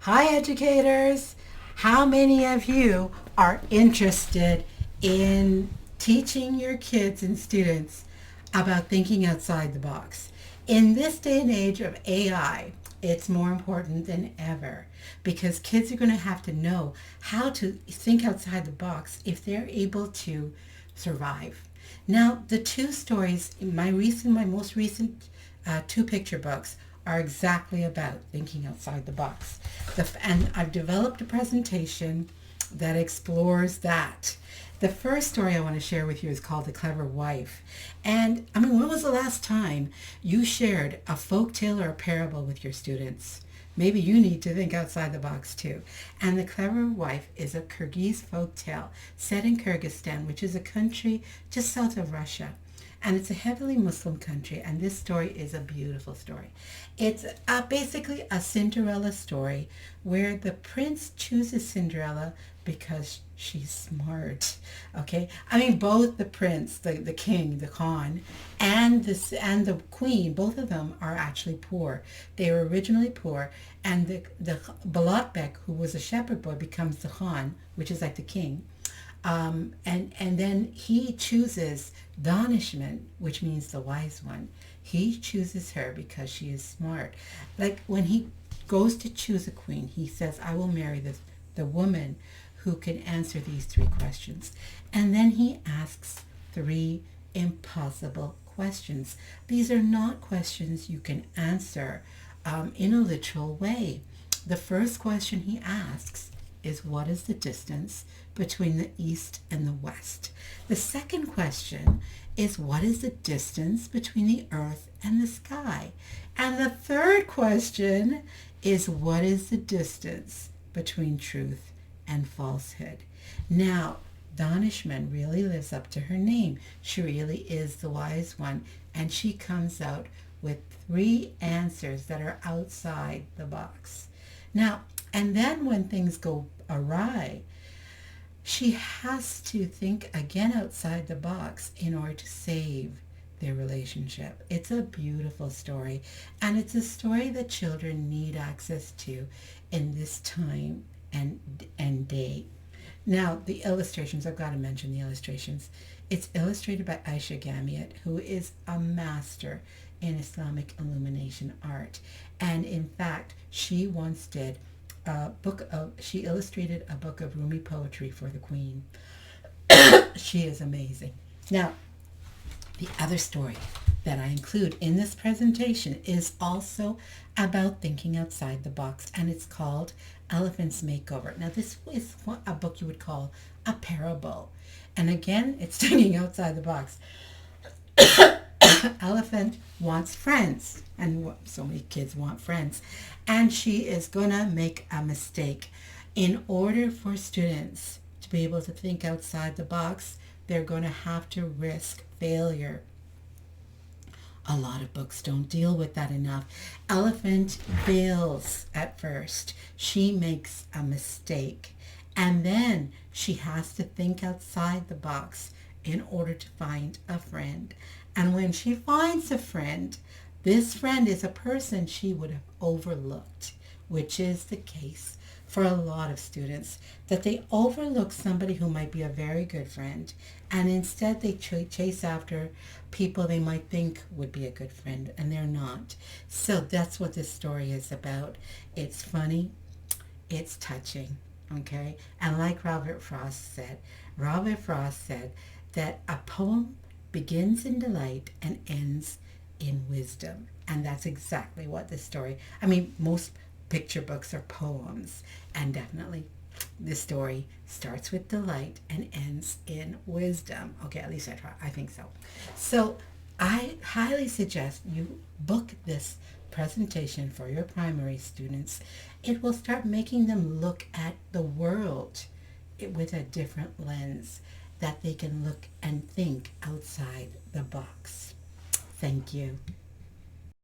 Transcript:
Hi, educators. How many of you are interested in teaching your kids and students about thinking outside the box? In this day and age of AI, it's more important than ever because kids are going to have to know how to think outside the box if they're able to survive. Now, the two stories, my most recent two picture books are exactly about thinking outside the box. And I've developed a presentation that explores that. The first story I want to share with you is called The Clever Wife. And I mean, when was the last time you shared a folk tale or a parable with your students? Maybe you need to think outside the box too. And The Clever Wife is a Kyrgyz folk tale set in Kyrgyzstan, which is a country just south of Russia. And it's a heavily Muslim country, and this story is a beautiful story. It's basically a Cinderella story where the prince chooses Cinderella because she's smart. Okay, I mean both the prince, the king, the Khan, and the queen, both of them are actually poor. They were originally poor, and the Balotbek, who was a shepherd boy, becomes the Khan, which is like the king. And then he chooses Danishman, which means the wise one. He chooses her because she is smart. Like when he goes to choose a queen, he says, I will marry the woman who can answer these three questions. And then he asks three impossible questions. These are not questions you can answer in a literal way. The first question he asks is, what is the distance between the east and the west? The second question is, what is the distance between the earth and the sky? And the third question is, what is the distance between truth and falsehood? Now, Danishman really lives up to her name. She really is the wise one, and she comes out with three answers that are outside the box. Now, and then when things go awry, she has to think again outside the box in order to save their relationship. It's a beautiful story, and it's a story that children need access to in this time and day. Now, the illustrations, I've got to mention the illustrations. It's illustrated by Aisha Gamiat, who is a master in Islamic illumination art. And in fact, she once did she illustrated a book of Rumi poetry for the Queen. She is amazing. Now, the other story that I include in this presentation is also about thinking outside the box, and it's called Elephant's Makeover. Now, this is a book you would call a parable. And again, it's thinking outside the box. Elephant wants friends, and so many kids want friends, and she is gonna make a mistake. In order for students to be able to think outside the box, they're going to have to risk failure. A lot of books don't deal with that enough. Elephant fails at first. She makes a mistake, and then she has to think outside the box in order to find a friend. And when she finds a friend, this friend is a person she would have overlooked, which is the case for a lot of students, that they overlook somebody who might be a very good friend, and instead they chase after people they might think would be a good friend, and they're not. So that's what this story is about. It's funny, it's touching, okay? And like Robert Frost said that a poem begins in delight and ends in wisdom. And that's exactly what this story, I mean, most picture books are poems, and definitely this story starts with delight and ends in wisdom. Okay, at least I think so. So I highly suggest you book this presentation for your primary students. It will start making them look at the world with a different lens, that they can look and think outside the box. Thank you.